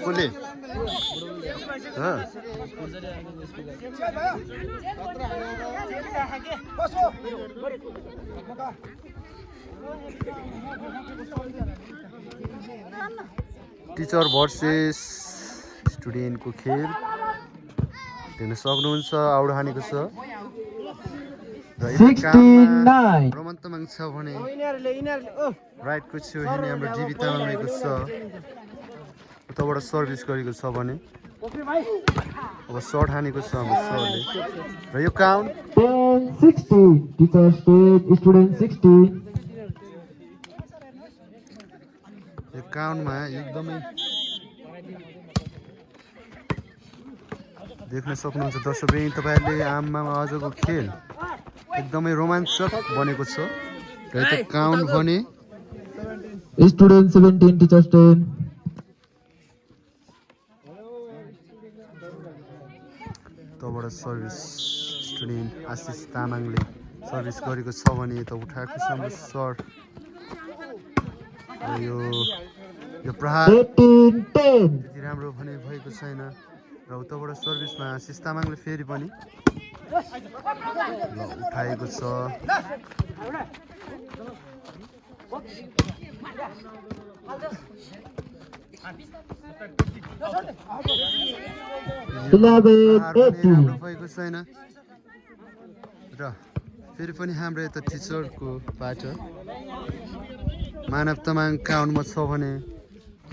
कुले teacher versus स्टुडेन्टको खेल देख्न सक्नुहुन्छ आउट हानेको छ र रमन तामाङ छ भने राइटको छेउ हेर्ने हाम्रो डिबी तामाङ रहेको छ उताबाट सर्भिस गरेको छ भने अब सर्ट हानेको छ हाम्रो सरले र यो काउन्ट 10-16 टिचर स्टेट स्टुडेन्ट 16 यो काउन्टमा एकदमै देख्न सक्नुहुन्छ दर्शकवृन्द तपाईहरुले आममा आजको खेल एकदमै रोमाञ्चक बनेको छ र यो काउन्ट भने स्टुडेन्ट 17 टिचर स्टेट तबाट सर्भिस स्टुडेन्ट आशिष तामाङले सर्भिस गरेको छ भने त उठाएको छ हाम्रो सर यो प्रहार त्यति राम्रो भने भएको छैन र उताबाट सर्भिसमा आशिष तामाङले फेरि पनि उठाएको छ 11-18 भएको छैन र फेरि पनि हाम्रो यता टिचरको बाट मानव तामाङ काउन्टमा छ भने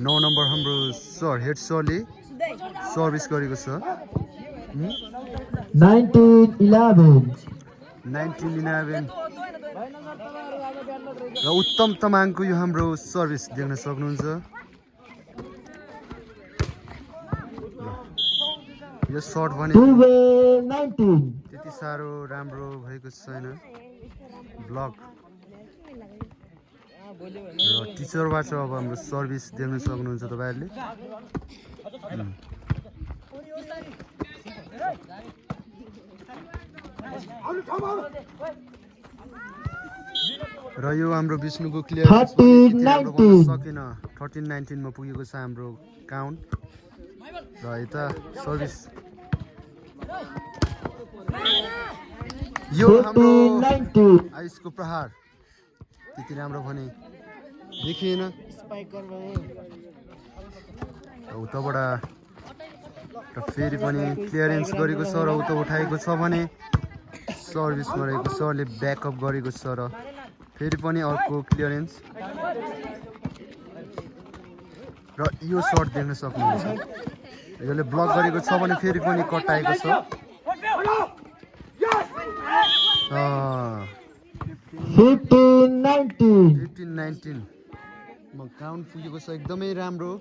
9 नम्बर हाम्रो सर हेड सरले सर्भिस गरेको छ 19-11 र उत्तम तामाङको यो हाम्रो सर्भिस देख्न सक्नुहुन्छ यो सर्ट भने 12-19 त्यति साह्रो राम्रो भएको छैन ब्लक र टिचरबाट अब हाम्रो सर्भिस देख्न सक्नुहुन्छ तपाईहरुले र यो हाम्रो विष्णुको क्लियर सकेन 13-19 मा पुगेको छ हाम्रो काउन्ट र यता सर्भिस यो हाम्रो आइसको प्रहार त्यति राम्रो भने देखिएन उताबाट र फेरि पनि क्लियरेन्स गरेको छ र उता उठाएको छ भने सर्भिसमा रहेको सरले ब्याकअप गरेको छ र फेरि पनि अर्को क्लियरेन्स र यो सर्ट देख्न सक्नुहुन्छ यसले ब्लक गरेको छ भने फेरि पनि कटाएको छ 15-19 म काउन्ट पुगेको छ एकदमै राम्रो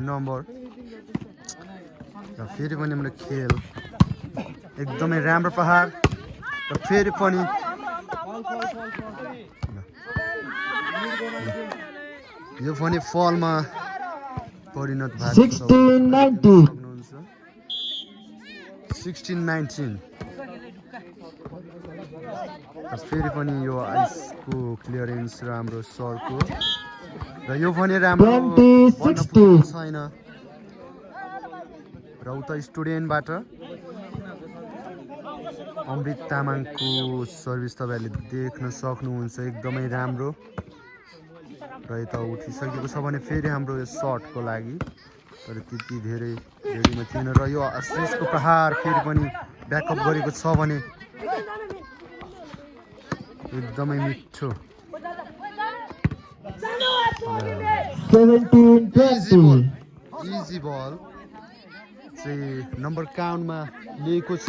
नम्बर र फेरि पनि हाम्रो खेल एकदमै राम्रो प्रहार र फेरि पनि यो पनि फलमा परिणत भएको छ 16-19 फेरि पनि यो आइसको क्लियरेन्स राम्रो सरको र यो पनि राम्रो छैन र उता स्टुडेन्टबाट अमृत तामाङको सर्भिस तपाईहरुले देख्न सक्नुहुन्छ एकदमै राम्रो र यता उठिसकेको छ भने फेरि हाम्रो यो सर्टको लागि तर त्यति धेरै रेडीमा थिएन र यो आशिषको प्रहार फेरि पनि ब्याकअप गरेको छ भने एकदमै मिठो 17-20 इजी बल चाहिँ नम्बर काउन्टमा लिएको छ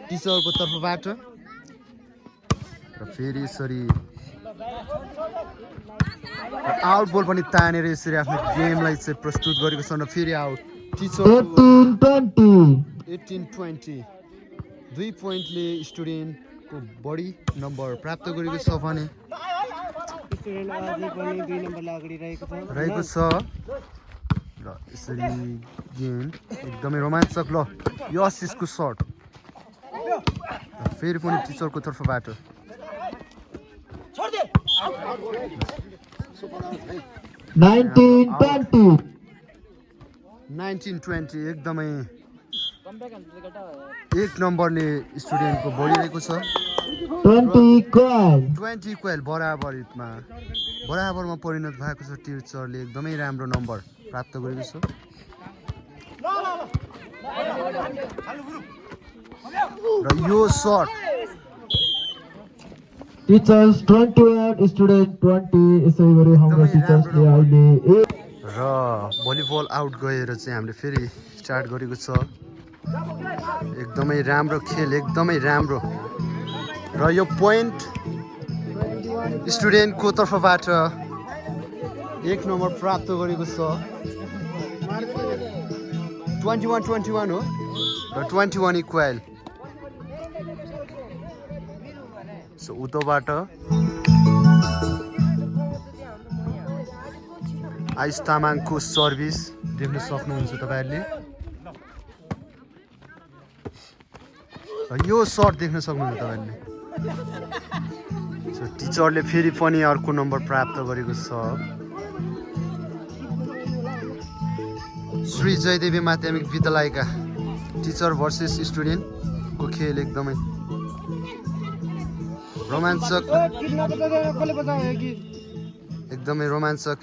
टिचरको तर्फबाट र फेरि यसरी आउट बल पनि तानेर यसरी आफ्नो गेमलाई चाहिँ प्रस्तुत गरेको छ र फेरि आउट टिचर 18-20 2 पोइन्टले स्टुडेन्टको बढी नम्बर प्राप्त गरेको छ भने स्टुडेन्ट अझै पनि 2 नम्बरलाई अगाडि रहेको छ रहेको छ र यसरी गेम एकदमै रोमाञ्चक ल यो आशिषको सर्ट फेरि पनि टिचरको तर्फबाट 19-20 19-20 एकदमै 1 नम्बरले स्टुडेन्टको बढिरहेको छ 20 इक्वेल बराबरमा परिणत भएको छ टिचरले एकदमै राम्रो नम्बर प्राप्त गरेको छ र यो सर्ट टिचर्स 21 स्टुडेन्ट 20 यसै गरी हाम्रो टिचर्सले अहिले र भलिबल आउट गएर चाहिँ हामीले फेरि स्टार्ट गरेको छ एकदमै राम्रो खेल एकदमै राम्रो र यो पोइन्ट स्टुडेन्टको तर्फबाट 1 नम्बर प्राप्त गरेको छ 21-21 हो र 21 इक्वेल सो उतोबाट आयुष तामाङको सर्भिस देख्न सक्नुहुन्छ तपाईँहरूले र यो सर्ट देख्न सक्नुहुन्छ तपाईँहरूले सो टिचरले फेरि पनि अर्को नम्बर प्राप्त गरेको छ श्री जयदेवी माध्यमिक विद्यालयका टिचर भर्सेस स्टुडेन्टको खेल एकदमै रोमाञ्चक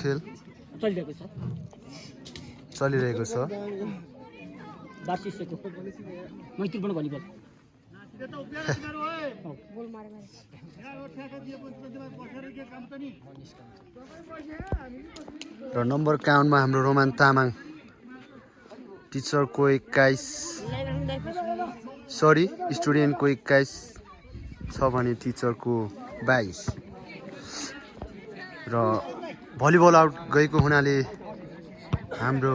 खेल चलिरहेको छ र नम्बर काउन्टमा हाम्रो रोमान तामाङ टिचरको 21 स्टुडेन्टको 21 छ भने टिचरको 22 र भलिबल आउट गएको हुनाले हाम्रो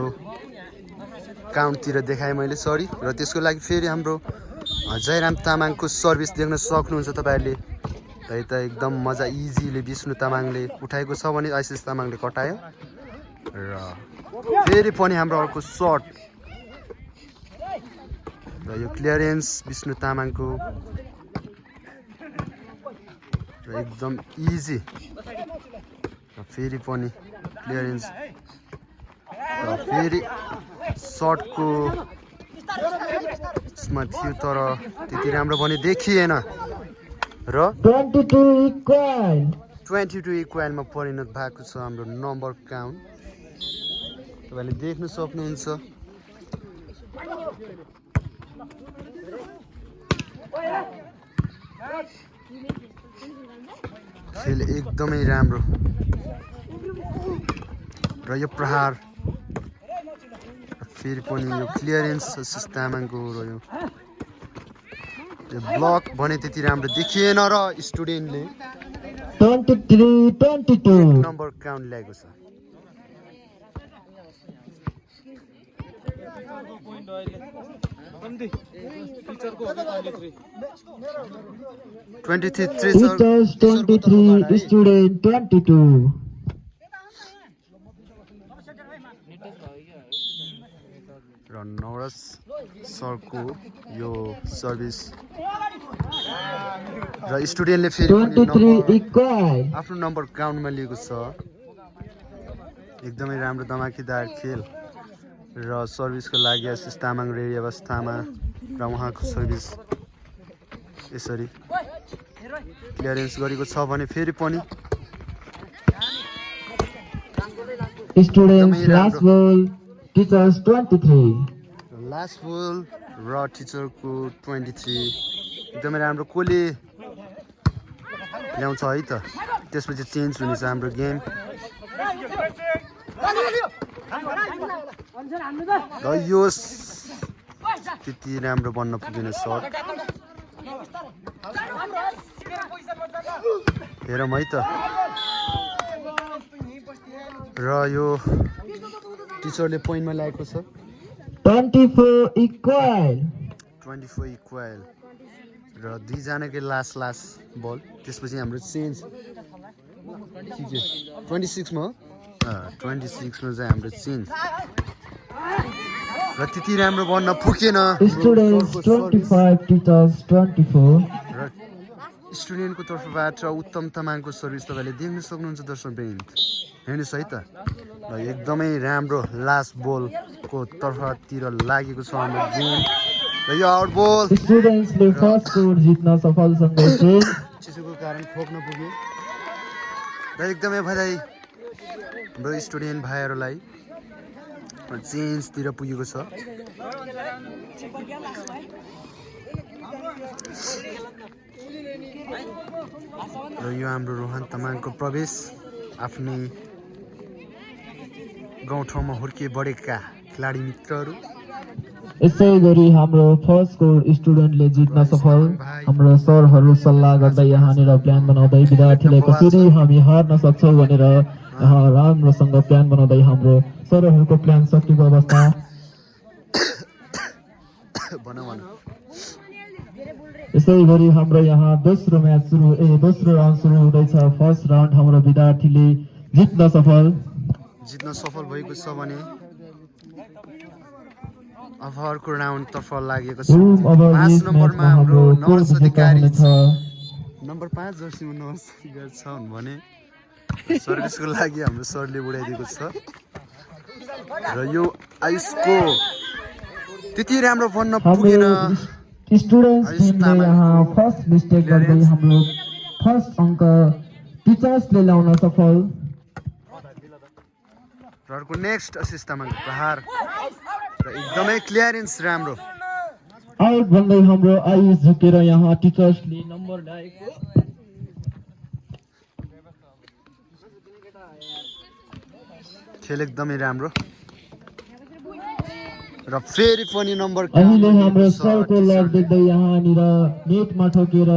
काउन्टतिर देखाएँ मैले सरी र त्यसको लागि फेरि हाम्रो जयराम तामाङको सर्भिस देख्न सक्नुहुन्छ तपाईँहरूले र यता एकदम मजा इजीले विष्णु तामाङले उठाएको छ भने आशिष तामाङले कटायो र फेरि पनि हाम्रो अर्को सर्ट र यो क्लियरेन्स विष्णु तामाङको र एकदम इजी र फेरि पनि क्लियरेन्स र फेरि सर्टको यसमा थियो तर त्यति राम्रो भने देखिएन र 22 इक्वेलमा परिणत भएको छ हाम्रो नम्बर काउन्ट तपाईँले देख्न सक्नुहुन्छ खेल एकदमै राम्रो र यो प्रहार फेरि पनि यो क्लियरेन्स तामाङको रह्यो यो ब्लक भने त्यति राम्रो देखिएन र स्टुडेन्टले 23-22 नम्बर काउन्ट ल्याएको छ 23 टिचर्स 23 स्टुडेन्ट 22 र नवरस सरको यो सर्भिस र स्टुडेन्टले फेरि आफ्नो नम्बर काउन्टमा लिएको छ एकदमै राम्रो धमाकेदार खेल र सर्भिसको लागि आशिष तामाङ रेडी अवस्थामा र उहाँको सर्भिस यसरी क्लियरेन्स गरेको छ भने फेरि पनि स्टुडेन्ट्स लास्ट बल टिचर्स 23 लास्ट बल र टिचरको 23 एकदमै राम्रो कसले ल्याउँछ है त त्यसपछि चेन्ज हुनेछ हाम्रो गेम र यो त्यति राम्रो बन्न पुगेन सर्ट हेरौँ है त र यो टिचरले पोइन्टमा ल्याएको छ 24 इक्वल र दुईजनाकै लास्ट बल त्यसपछि हाम्रो चेन्ज 26 मा 26 मा चाहिँ हाम्रो चेन्ज र त्यति राम्रो बन्न पुगेन Students 25, teachers 24. र स्टुडेन्टको तर्फबाट उत्तम तामाङको सर्भिस तपाईँले देख्न सक्नुहुन्छ दर्शकवृन्द हेर्नुहोस् है त र एकदमै राम्रो लास्ट बलको तर्फतिर लागेको छ हाम्रो गेम र यो आउट बल Students ले फर्स्ट स्कोर जित्न सफलसँग चाहिँ चिसोको कारण ठोक्न पुग्यो र एकदमै बधाई हाम्रो स्टुडेन्ट भाइहरूलाई चेन्जतिर पुगेको छ र यो हाम्रो रोहन तामाङको प्रवेश आफ्नै गाउँठाउँमा हुर्के बढेका खेलाडी मित्रहरू यसै गरी हाम्रो फर्स्ट स्कोर स्टुडेन्टले जित्न सफल हाम्रो सरहरू सल्लाह गर्दै यहाँनिर प्लान बनाउँदै विद्यार्थीले कसरी हामी हार्न सक्छौँ भनेर यहाँ राम्रोसँग प्लान बनाउँदै हाम्रो सरहरूको प्लान सकिएको अवस्था यसै गरी हाम्रो यहाँ दोस्रो राउन्ड सुरु हुँदैछ फर्स्ट राउन्ड हाम्रो विद्यार्थीले जित्न सफल भएको छ भने अब अर्को राउन्ड तर्फ लागेको छ रूम अब 5 नम्बरमा हाम्रो नवरस अधिकारी छ नम्बर 5 जर्सीमा नवरस अधिकारी छ भने सर्भिसको लागि हाम्रो सरले उडाइदिएको छ र यो आयुषको त्यति राम्रो बन्न पुगेन स्टुडेन्ट्स टिमले यहाँ फर्स्ट मिस्टेक गर्दै हाम्रो फर्स्ट अङ्क टिचर्सले ल्याउन सफल र अर्को नेक्स्ट अशिष तामाङको प्रहार र एकदमै क्लियरेन्स राम्रो आउट भन्दै हाम्रो आयुष झुकेर यहाँ टिचर्सले नम्बर ल्याएको खेल एकदमै राम्रो र फेरि पनि नम्बर अहिले हाम्रो सरको लड देख्दै यहाँनिर नेटमा ठोकेर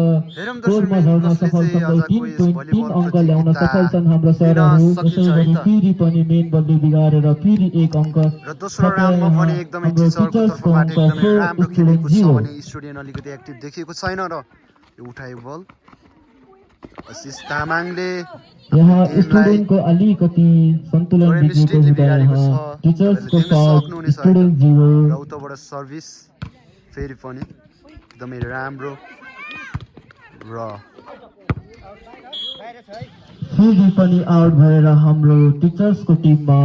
गोलमा झर्न सफल सँगै 3.3 अङ्क ल्याउन सफल छन् हाम्रो सरहरू यसै गरी फेरि पनि मेन बलले बिगारेर फेरि 1 अङ्क र दोस्रो राउन्डमा पनि एकदमै टिचरको तर्फबाट एकदमै राम्रो खेलेको छ भने स्टुडेन्ट अलिकति एक्टिभ देखिएको छैन र यो उठाएको बल आशिष तामाङले यहाँ स्टुडेन्टको अलिकति सन्तुलन बिग्रेको हुँदा यहाँ टिचर्सको साथ स्टुडेन्ट जिरो र उताबाट सर्भिस फेरि पनि एकदमै राम्रो र फेरि पनि आउट भएर हाम्रो टिचर्सको टिममा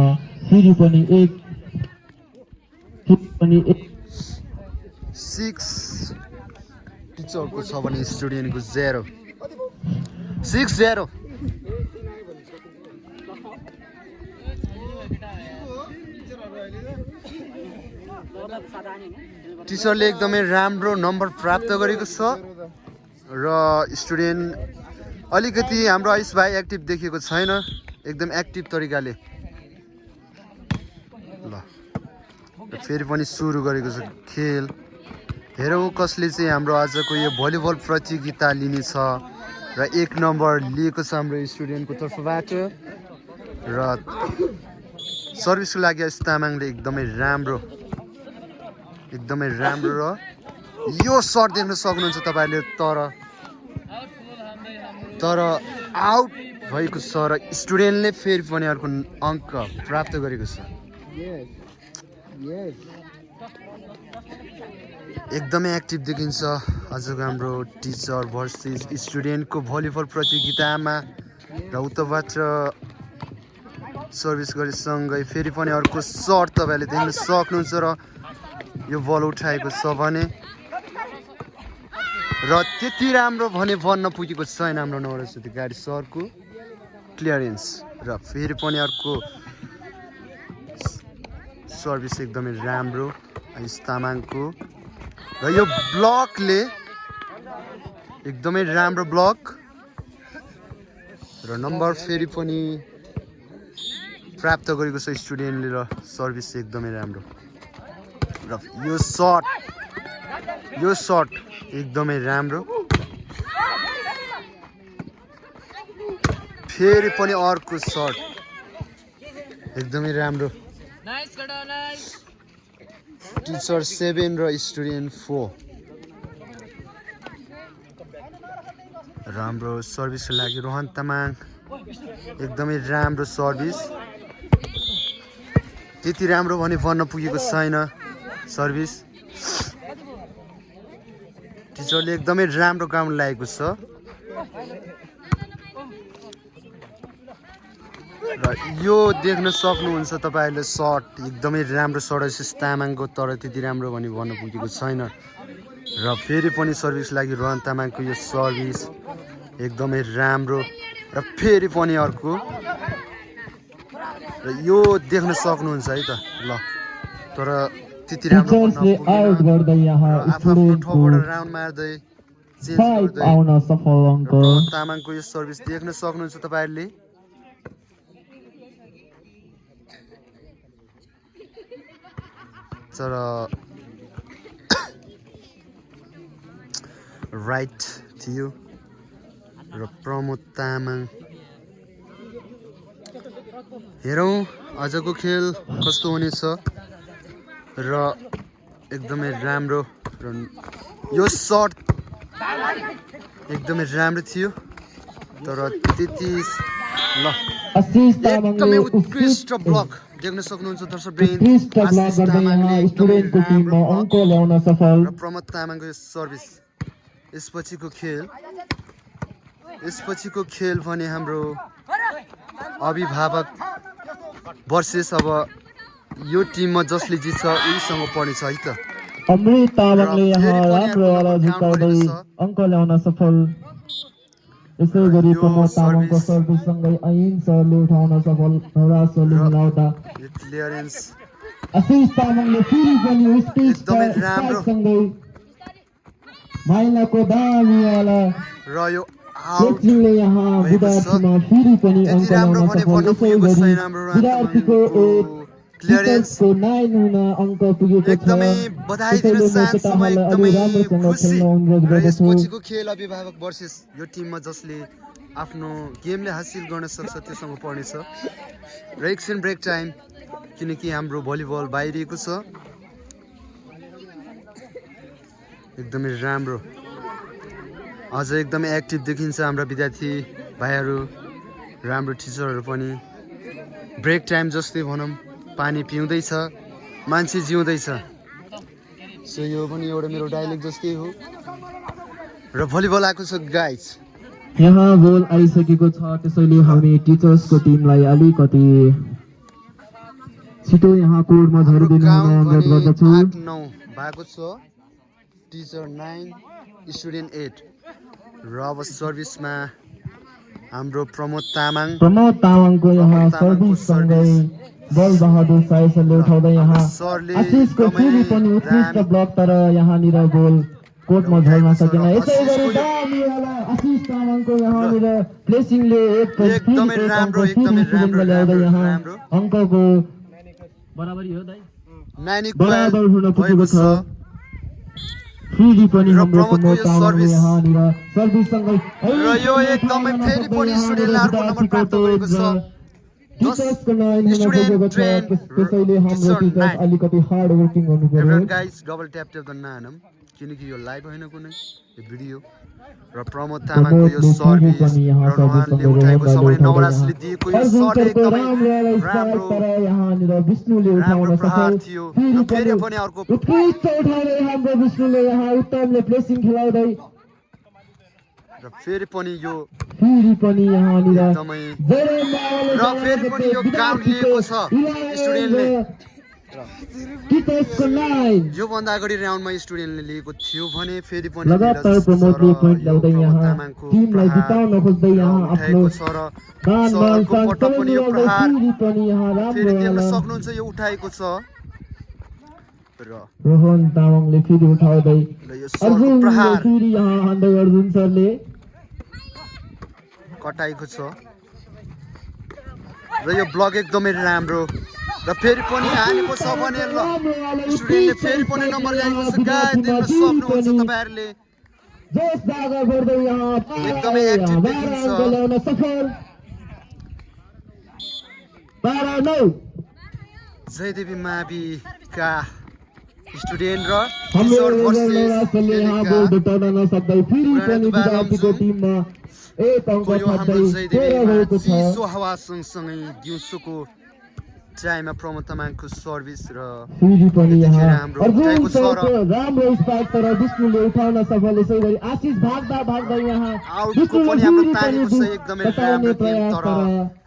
फेरि पनि 6 टिचरको छ भने स्टुडेन्टको 0 6-0 टिचरले एकदमै राम्रो नम्बर प्राप्त गरेको छ र स्टुडेन्ट अलिकति हाम्रो आयुष भाइ एक्टिभ देखेको छैन एकदम एक्टिभ तरिकाले ल फेरि पनि सुरु गरेको छ खेल हेरौँ कसले चाहिँ हाम्रो आजको यो भलिबल प्रतियोगिता लिनेछ र 1 नम्बर लिएको छ हाम्रो स्टुडेन्टको तर्फबाट र सर्भिसको लागि आयुष तामाङले एकदमै राम्रो र यो सर्ट देख्न सक्नुहुन्छ तपाईँले तर आउट भएको छ र स्टुडेन्टले फेरि पनि अर्को अङ्क प्राप्त गरेको छ एकदमै एक्टिभ देखिन्छ आजको हाम्रो टिचर भर्सेस स्टुडेन्टको भलिबल प्रतियोगितामा र उताबाट सर्भिस गरेसँगै फेरि पनि अर्को सर्ट तपाईँले देख्न सक्नुहुन्छ र यो बल उठाएको छ भने र त्यति राम्रो भने भन्न पुगेको छैन हाम्रो नवरस अधिकारी सरको क्लियरेन्स र फेरि पनि अर्को सर्भिस एकदमै राम्रो आयुष तामाङको र यो ब्लकले एकदमै राम्रो ब्लक र नम्बर फेरि पनि प्राप्त गरेको छ स्टुडेन्टले र सर्भिस एकदमै राम्रो र यो सर्ट एकदमै राम्रो फेरि पनि अर्को सर्ट एकदमै राम्रो टिचर 7 र स्टुडेन्ट 4 राम्रो सर्भिसको लागि रोहन तामाङ एकदमै राम्रो सर्भिस त्यति राम्रो भने भन्न पुगेको छैन सर्भिस टिचरले एकदमै राम्रो काम लागेको छ र यो देख्न सक्नुहुन्छ तपाईहरुले शट एकदमै राम्रो सडसिस तामाङको तर त्यति राम्रो भने भन्न पुगेको छैन र फेरि पनि सर्भिस लागि रोहन तामाङको यो सर्भिस एकदमै राम्रो र फेरि पनि अर्को र यो देख्न सक्नुहुन्छ है त ल तर त्यति राम्रो टिचर्सले आउट गर्दै यहाँ स्टुडेन्टको राउन्ड मार्दै चेन्ज 5 आउन सफल अङ्क रोहन तामाङको यो सर्भिस देख्न सक्नुहुन्छ तपाईहरुले तर राइट थियो र प्रमोद तामाङ हेरौँ आजको खेल कस्तो हुनेछ र एकदमै राम्रो र यो शट एकदमै राम्रो थियो तर त्यति ल आशिष एकदमै तामाङले उत्कृष्ट ब्लक देख्न सक्नुहुन्छ दर्शकवृन्द उत्कृष्ट ब्लक आशिष गर्दै तामाङले यहाँ एकदमै स्टुडेन्टको राम्रो टिममा ब्लक अङ्क ल्याउन सफल र प्रमोद तामाङको यो सर्भिस यसपछिको खेल भने हाम्रो अभिभावक वर्सेस अब यो टिममा जसले जित्छ उहीसँग पर्नेछ है त अमृत तामाङले र यहाँ फेरि पनि राम्रो अर्को वाला काउन्ट झुकाउँदै गरेको छ। अङ्क ल्याउन सफल यसै गरी यो प्रमोद तामाङको सर्भिस- सर्भिससँगै ऐन सरले उठाउन सफल नवराज सरले र- मिलाउँदा यो क्लियरेन्स आशिष तामाङले फेरि पनि उत्कृष्ट एकदमै राम्रो। स्ट्राइकसँगै माइलाको दामीवाला र यो आउट कोचिङले यहाँ भएको छ। विद्यार्थीमा फेरि पनि त्यति अङ्क राम्रो ल्याउन भने सफल भन्न यसै पुगेको गरी छैन हाम्रो रोहन विद्यार्थीको तामाङको क्लियरेन्स टिचर्सको 9 हुन अङ्क पुगेको छ एकदमै बधाई दिन त्यसैले म चाहन्छु म केटाहरूलाई अलि एकदमै राम्रोसँग खुसी खेल्न अनुरोध र गर्दछु यसपछिको खेल अभिभावक वर्सेस यो टिममा जसले आफ्नो गेमले हासिल गर्न सक्छ त्योसँग पर्नेछ र एकछिन ब्रेक टाइम किनकि हाम्रो भलिबल बाहिरिएको छ एकदमै राम्रो अझ एकदमै एक्टिभ देखिन्छ हाम्रा विद्यार्थी भाइहरू राम्रो टिचरहरू पनि ब्रेक टाइम जस्तै भनौँ पानी पिउँदैछ मान्छे जिउँदैछ सो यो पनि एउटा मेरो डायलग जस्तै हो र भलिबल आएको छ गाइज यहाँ गोल आइसकेको छ त्यसैले हामी टिचर्सको टिमलाई अलिकति छिटो यहाँ कोर्टमा झरिदिनु हुन अनुरोध गर्दछु 8-9 भएको छ टिचर 9 स्टुडेन्ट 8 र अब सर्भिसमा हाम्रो प्रमोद तामाङ तामाङको यहाँ प्रमोद तामाङको सर्भिससँगै बल बहादुर साई सरले उठाउँदै यहाँ सरले आशिषको एकदमै फेरि पनि उत्कृष्ट दामी- ब्लक तर यहाँनिर गोल कोर्टमा झर्न उठाएको छ सकेन र यसै गरी आशिषको यो- दामीवाला आशिष तामाङको यहाँनिर प्लेसिङले एक एकदमै राम्रो, एकदमै राम्रो, ल्याउँदै राम्रो, यहाँ राम्रो। अङ्कको बराबरी हो दाइ नानी बराबर हुन भएको पुगेको छ छ फेरि पनि र हाम्रो प्रमोदको प्रमोद यो तामाङले सर्भिस- यहाँनिर सर्भिससँगै र यो एकदमै फेरि पनि स्टुडेन्टले अर्को नम्बर प्राप्त गरेको छ टिचर्सको 9 हुन स्टुडेन्ट पुगेको छ ट्रेन त्यसैले हाम्रो टिचर टिचर्स 9 अलिकति हार्ड वर्किङ गर्नु पर्यो everyone guys double tap tap गर्न नहानौँ किनकि यो लाइभ होइन कुनै यो भिडियो र प्रमोद तामाङको यो प्रमोदले सर्भिस पनि यहाँ र रोहनले सर्भिससँगै उठाएको छ भने उठाउँदै नवराजले यहाँ दिएको यो अर्जुन सर्ट सरको एकदमै राम्रो स्ट्राइक राम्रो तर यहाँनिर विष्णुले उठाउन राम्रो प्रहार सफल थियो फेरि र फेरि पनि पनि अर्को उत्कृष्ट उठाउँदै हाम्रो विष्णुले यहाँ उत्तमले प्लेसिङ खेलाउँदै र फेरि पनि यो फेरि पनि यहाँनिर एकदमै र फेरि पनि यो काउन्ट लिएको छ स्टुडेन्टले टिचर्सको 9 योभन्दा अगाडि राउन्डमा स्टुडेन्टले लिएको थियो भने फेरि पनि लगातार नीरज प्रमोदले सर पोइन्ट यो ल्याउँदै प्रमोद यहाँ तामाङको टिमलाई प्रहार जिताउन खोज्दै यहाँ र आफ्नो उठाएको छ र दान सरको मान पट्ट पनि यो मिलाउँदै प्रहार फेरि पनि यहाँ फेरि देख्न राम्रो सक्नुहुन्छ यो उठाएको छ र रोहन तामाङले फेरि उठाउँदै र यो सरको अर्जुनले प्रहार फेरि यहाँ हान्दै अर्जुन सरले कटाएको छ र यो ब्लग एकदमै राम्रो र फेरि पनि हानेको छ भने ल स्टुडेन्टले फेरि पनि नम्बर ल्याएको छ गाय देख्न सक्नुहुन्छ तपाईँहरूले जोस दागा गर्दै यहाँ एकदमै एक्टिभ देखिन्छ। ल्याउन सफल 12-9 जयदेवी माविका स्टुडेन्ट र हाम्रो टिचर नौरासले यहाँ गोल भेटाउन नसक्दै फेरि पनि विद्यार्थीको टिममा एक अङ्क यो हाम्रो थप्दै 13 भएको छ। चिसो हावा सँगसँगै दिउँसोको टाइममा प्रमोद तामाङको सर्भिस र फेरि पनि यहाँ हाम्रो अर्जुन उठाएको छ र सरको राम्रो स्पाइक तर विष्णुले उठाउन सफल। यसै गरी आशिष भाग्दा भाग्दा यहाँ आउटको विष्णुले पनि हाम्रो फेरि तानेको छ पनि एकदमै बचाउने राम्रो गेम प्रयास तर तर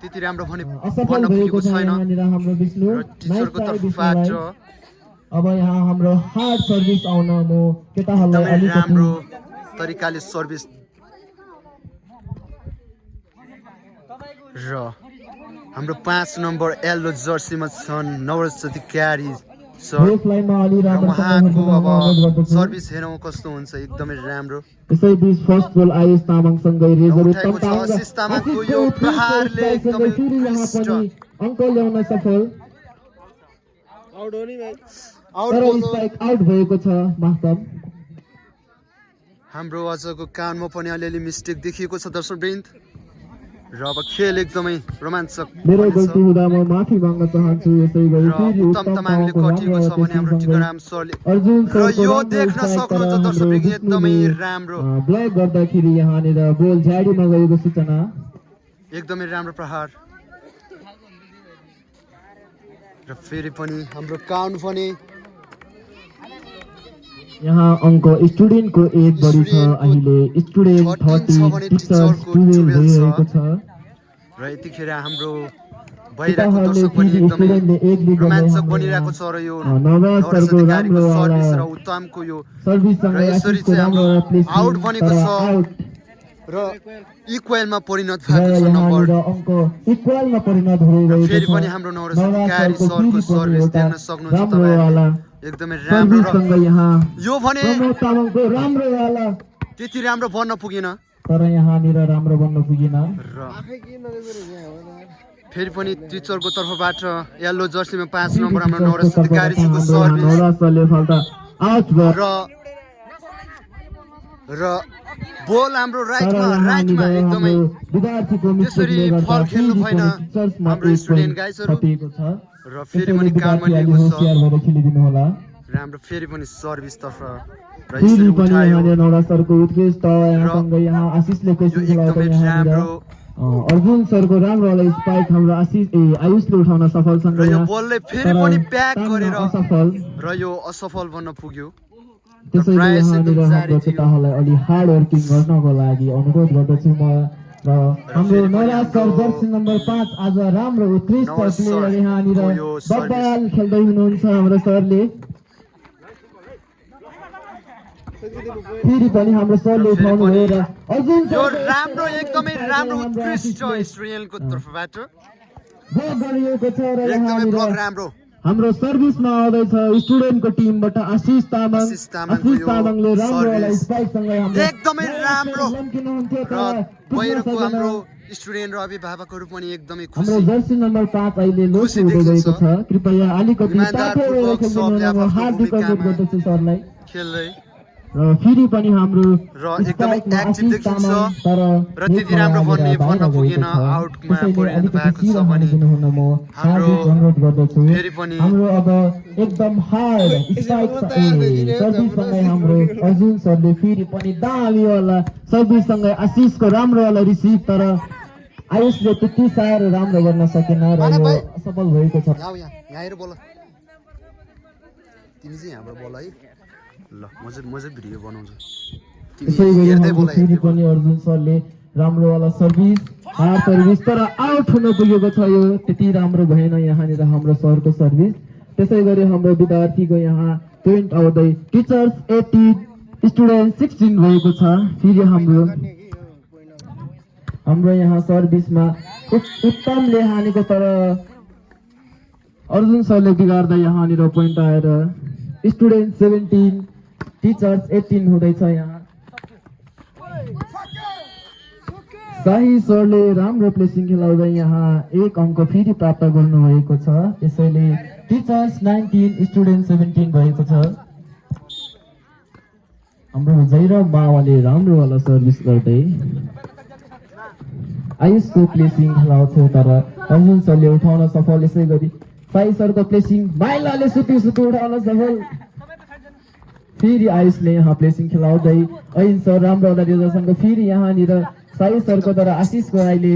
त्यति राम्रो भने असफल भन्न भएको पुगेको छ छैन यहाँनिर हाम्रो विष्णु। र टिचरको नाइस ट्राई तर्फबाट विष्णुलाई। अब यहाँ हाम्रो हार्ड सर्भिस आउन म केटाहरूलाई एकदमै अलिकति राम्रो तरिकाले सर्भिस र हाम्रो 5 नम्बर येल्लो जर्सीमा छन् नवरज अधिकारी सर रेस लाइनमा अलि र राम्रो उहाँको अब अनुरोध गर्दछु। सर्भिस हेरौँ कस्तो हुन्छ एकदमै राम्रो यसै बीच फर्स्ट गोल आयुष तामाङसँगै रेजर उठाएको छ आशिष तामाङको यो प्रहारले एकदमै फेरि यहाँ उत्कृष्ट पनि अङ्क ल्याउन सफल आउट हो नि भाइ तर स्ट्राइक आउट भएको छ वास्तव। हाम्रो आजको कानमा पनि अलिअलि मिस्टेक देखिएको छ दर्शकवृन्द र अब खेल एकदमै रोमाञ्चक मेरो बनेछ। गल्ती हुँदा म माफी माग्न चाहन्छु। यसै गरी र फेरि उत्तम तामाङले कटिएको छ भने हाम्रो टिकाराम सरले अर्जुन र यो देख्न सक्नुहुन्छ दर्शकवृन्द एकदमै राम्रो ब्ल्याक गर्दाखेरि यहाँनिर गोल झाडीमा गएको सूचना। एकदमै राम्रो प्रहार र फेरि पनि हाम्रो काउन्ट पनि यहाँ अङ्क स्टुडेन्टको 1 बढी छ। अहिले स्टुडेन्ट 13 छ भने 30 टिचर्स टिचरको 12 12 भइरहेको छ। र यतिखेर हाम्रो भइरहेको दर्शक पनि एकदमै रोमाञ्चक बनिरहेको छ र यो नवरस अधिकारीको सर्भिस र उत्तमको यो र यसरी चाहिँ हाम्रो आउट बनेको छ र इक्वेलमा परिणत भएको छ नम्बर अङ्क इक्वलमा परिणत हुँदै फेरि पनि हाम्रो नवरस अधिकारी सरको सर्भिस देख्न सक्नुहुन्छ तपाईहरुले एकदमै राम्रो सर्भिससँग यहाँ यो भने प्रमोद तामाङको राम्रो वाला त्यति राम्रो बन्न पुगेन तर यहाँनिर राम्रो बन्न पुगेन र फेरि पनि टिचरको तर्फबाट येल्लो जर्सीमा 5 नम्बर हाम्रो नवरस अधिकारीको सर्भिस नवरसले फल्दा आउट भयो र बोल हाम्रो राइटमा एकदमै विद्यार्थीको त्यसरी फल खेल्नु भएन हाम्रो स्टुडेन्ट गाइजहरु र फेरि पनि काममा लिएको छ खेलिदिनु होला र हाम्रो फेरि पनि सर्भिस तर्फ र फेरि यसरी पनि उठायो यहाँनिर नवरसको उत्कृष्ट यहाँसँग यहाँ आशिषले यो कोसिस एकदमै गराउँदा राम्रो अर्जुन सरको राम्रो वाला स्पाइक हाम्रो आयुषले उठाउन सफल छन् र यो बलले फेरि पनि प्याक गरेर असफल र यो असफल बन्न पुग्यो त्यसैले प्रयास यहाँनिर एकदम जारी हाम्रो थियो केटाहरूलाई अलि हार्ड वर्किङ गर्नको लागि अनुरोध गर्दछु म र हाम्रो फेरि पनि नवराज सर हाम्रो जर्सी नम्बर 5 आज राम्रो उत्कृष्ट नवराज प्लेयर सरको यहाँनिर यो बब्बाल खेल्दै हुनुहुन्छ हाम्रो सरले फेरि पनि हाम्रो सरले र फेरि उठाउनु पनि भयो र अर्जुन यो सरले राम्रो एकदमै राम्रो उत्कृष्ट स्टुडेन्टको तर्फबाट ब्लक गरिएको छ र एकदमै यहाँनिर ब्लक राम्रो हाम्रो सर्भिसमा आउँदैछ स्टुडेन्टको टिमबाट आशिष तामाङ आशिष तामाङको आशिष यो तामाङले राम्रो वाला सर्भिस स्पाइकसँगै हाम्रो एकदमै राम्रो लम्किनुहुन्थ्यो र तर पुग्न बाहिरको सकेन। हाम्रो स्टुडेन्ट र अभिभावकहरू पनि एकदमै हाम्रो खुसी जर्सी नम्बर 5 अहिले लोप खुसी हुँदै देखिन्छ। गएको छ कृपया अलिकति इमान्दारपूर्वक तातो सबले खेल्नु आफ्नो हार्दिक अनुरोध भूमिकामा गर्दछु सरलाई खेल्दै र फेरि पनि हाम्रो र एकदमै स्ट्राइकमा एक्टिभ आशिष देखिन्छ तामाङ तर र त्यति राम्रो नेटमा बन्न बाहिर पुगेन गएको छ। आउटमा त्यसैले परिणत अलिकति भएको छ सिधा भने हानिदिनुहुन म हाम्रो हार्दिक अनुरोध गर्दछु। फेरि पनि हाम्रो अब एकदम हार्ड स्ट्राइक सर्भिससँगै हाम्रो अर्जुन सरले फेरि पनि दामी वाला सर्भिससँगै आशिषको राम्रो वाला रिसिभ तर आयुषले त्यति साह्रो राम्रो गर्न सकेन र यो असफल भएको छ। यहाँ यहाँ आएर बोल तिमी चाहिँ यहाँबाट बोल है ल म चाहिँ भिडियो बनाउँछु त्यसै तिमी गरी हेर्दै हाम्रो बोल फेरि पनि अर्जुन सरले राम्रो वाला सर्भिस हार्ड सर्भिस तर आउट हुन पुगेको छ। यो त्यति राम्रो भएन यहाँनिर हाम्रो सरको सर्भिस। त्यसै गरी हाम्रो विद्यार्थीको यहाँ पोइन्ट आउँदै टिचर्स 18 स्टुडेन्ट 16 भएको छ। फेरि हाम्रो यहाँ सर्भिसमा उत्तमले हानेको तर अर्जुन सरले बिगार्दा यहाँनिर पोइन्ट आएर स्टुडेन्ट 17 टिचर्स 18 हुँदैछ। यहाँ शाही सरले राम्रो प्लेसिङ खेलाउँदै यहाँ 1 अङ्क फेरि प्राप्त गर्नुभएको छ। त्यसैले टिचर्स 19 स्टुडेन्ट 17 भएको छ। हाम्रो जैरव बावाले राम्रो वाला सर्भिस गर्दै आयुषको प्लेसिङ खेलाउँथ्यो तर अर्जुन सरले उठाउन सफल। यसै गरी साई सरको प्लेसिङ माइलाले सुति उठाउन सफल। फेरि आयुषले यहाँ प्लेसिङ खेलाउँदै ऐन सर राम्रो होला रिजर्भसँग फेरि यहाँनिर साई सरको द्वारा आशिष गोराईले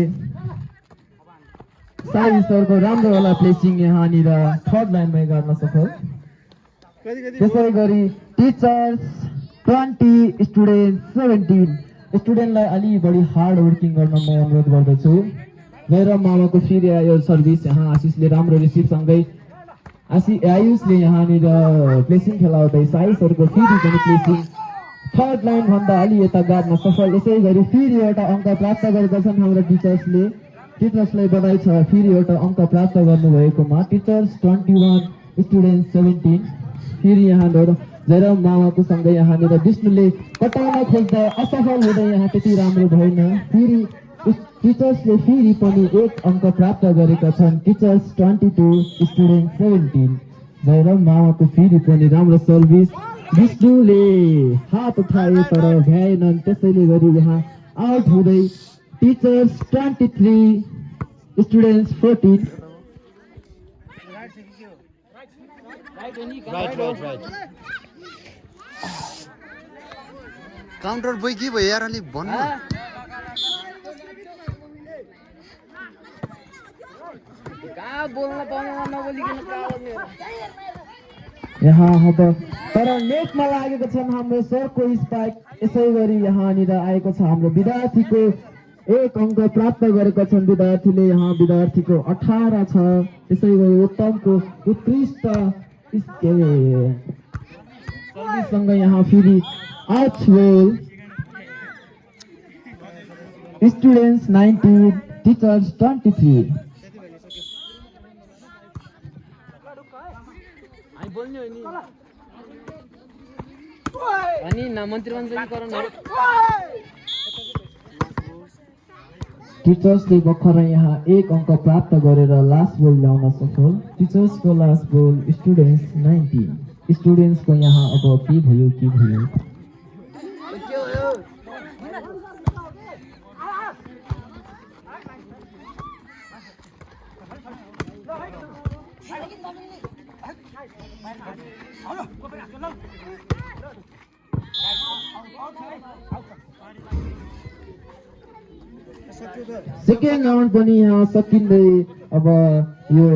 साई सरको राम्रो होला प्लेसिङ यहाँनिर थर्ड लाइनमै गर्न सफल। त्यसै गरी टिचर्स 20 स्टुडेन्ट 17 स्टुडेन्टलाई अलि बढी हार्ड वर्किङ गर्न म अनुरोध गर्दछु। जयराम मामाको फेरि आयो सर्भिस यहाँ आशिषले राम्रो रिसिभसँगै आयुषले यहाँनिर प्लेसिङ खेलाउँदै साई सरको फेरि पनि प्लेसिङ थर्ड लाइन भन्दा अलि यता गाड्न सफल। यसै गरी फेरि एउटा अङ्क प्राप्त गरेका छन् हाम्रो टिचर्सलाई बधाई छ फेरि एउटा अङ्क प्राप्त गर्नुभएकोमा। टिचर्स 21 स्टुडेन्ट 17 फेरि यहाँनिर जयराम मामाको सँगै यहाँनिर विष्णुले कटाउन खोज्दा असफल हुँदै यहाँ त्यति राम्रो भएन। फेरि टिचर्सले फेरि पनि एक अङ्क प्राप्त गरेका छन्। टिचर्स 22 स्टुडेन्ट 17 जयराम मामाको फेरि पनि राम्रो सर्भिस। विष्णुले हात उठाए तर भ्याएनन्, त्यसैले गरी यहाँ आउट हुँदै टिचर्स 23 स्टुडेन्ट्स 14 काउन्टर बोय के भयो यार अलि भन्नु। यहाँ अब तर नेटमा लागेको छन् हाम्रो सरको स्पाइक। यसै गरी यहाँनिर आएको छ हाम्रो विद्यार्थीको एक अङ्क प्राप्त गरेका छन् विद्यार्थीले। यहाँ विद्यार्थीको 18 छ। त्यसै गरी उत्तमको उत्कृष्ट सर्भिससँग यहाँ फेरि आउट गोल। स्टुडेन्ट्स 19 टिचर्स 23 टिचर्सले भर्खरै यहाँ एक अङ्क प्राप्त गरेर लास्ट गोल ल्याउन सफल। टिचर्सको लास्ट गोल स्टुडेन्ट्स 19 स्टुडेन्ट्सको यहाँ अब के भयो। सेकेन्ड राउन्ड पनि यहाँ सकिँदै अब यो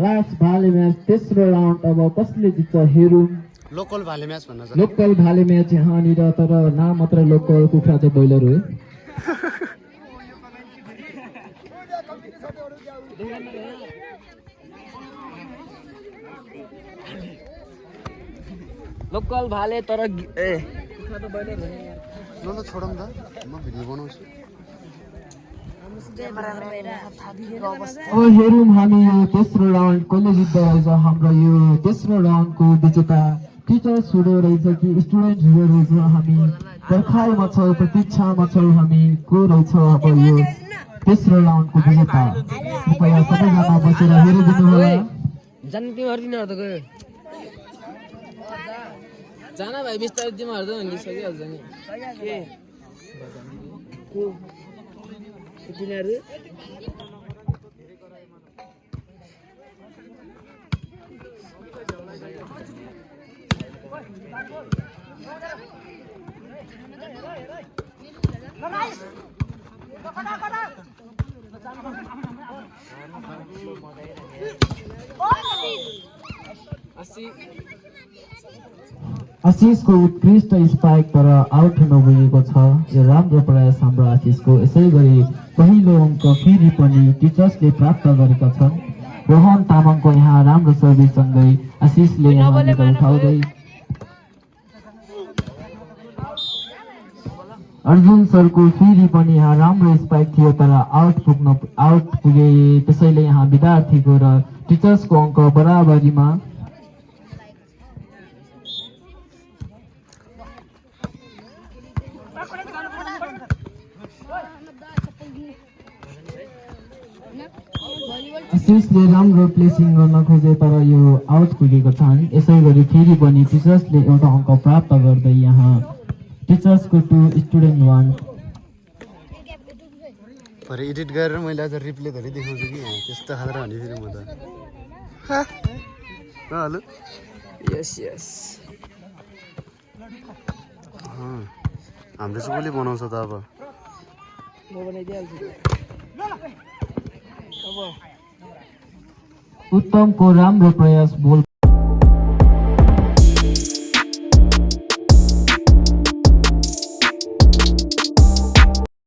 लास्ट भाले म्याच तेस्रो राउन्ड अब कसले जित्छ हेरौँ। लोकल भाले म्याच भन्न सक्छ। लोकल भाले म्याच यहाँनिर तर नाम मात्र लोकल, कुखुरा चाहिँ ब्रोइलर हो। लोकल भाले तर कुखुरा त ब्रोइलर हो नि। ल छोडौँ त, म भिडियो बनाउँछु। अब हेरौँ हामी यो तेस्रो राउन्ड कसले जित्दो रहेछ। हाम्रो यो तेस्रो राउन्डको विजेता टिचर्स हुँदो रहेछ कि स्टुडेन्ट हुँदो रहेछ। हामी पर्खाइमा छौँ, प्रतीक्षामा छौँ हामी को रहेछ अब यो तेस्रो राउन्डको विजेता। कृपया सबैजना बसेर हेरिदिनु होला। जाना भाइ बिस्तारै तिमीहरू त भनिसकिहाल्छ नि तिनीहरू। आशिषको उत्कृष्ट स्पाइक तर आउट नभएको छ। यो राम्रो प्रयास हाम्रो आशिषको। यसै गरी पहिलो अङ्क फेरि पनि टिचर्सले प्राप्त गरेका छन्। रोहन तामाङको यहाँ राम्रो सर्भिससँगै आशिषले यहाँनिर उठाउँदै अर्जुन सरको फेरि पनि यहाँ राम्रो स्पाइक थियो तर आउट पुगे। त्यसैले यहाँ विद्यार्थीको र टिचर्सको अङ्क बराबरीमा। आशिषले राम्रो प्लेसिङ गर्न खोजे तर यो आउट पुगेको छन्। यसै गरी फेरि पनि टिचर्सले एउटा अङ्क प्राप्त गर्दै यहाँ टिचर्सको 2 स्टुडेन्ट 1 भरे एडिट गरेर मैले आज रिप्ले धरि देखाउँछु कि यहाँ त्यस्तो खाँदा भने फेरि म त हेलो यस हाम्रो चाहिँ कसले बनाउँछ त अब म बनाइदिइहाल्छु अब उत्तमको राम्रो प्रयास बोल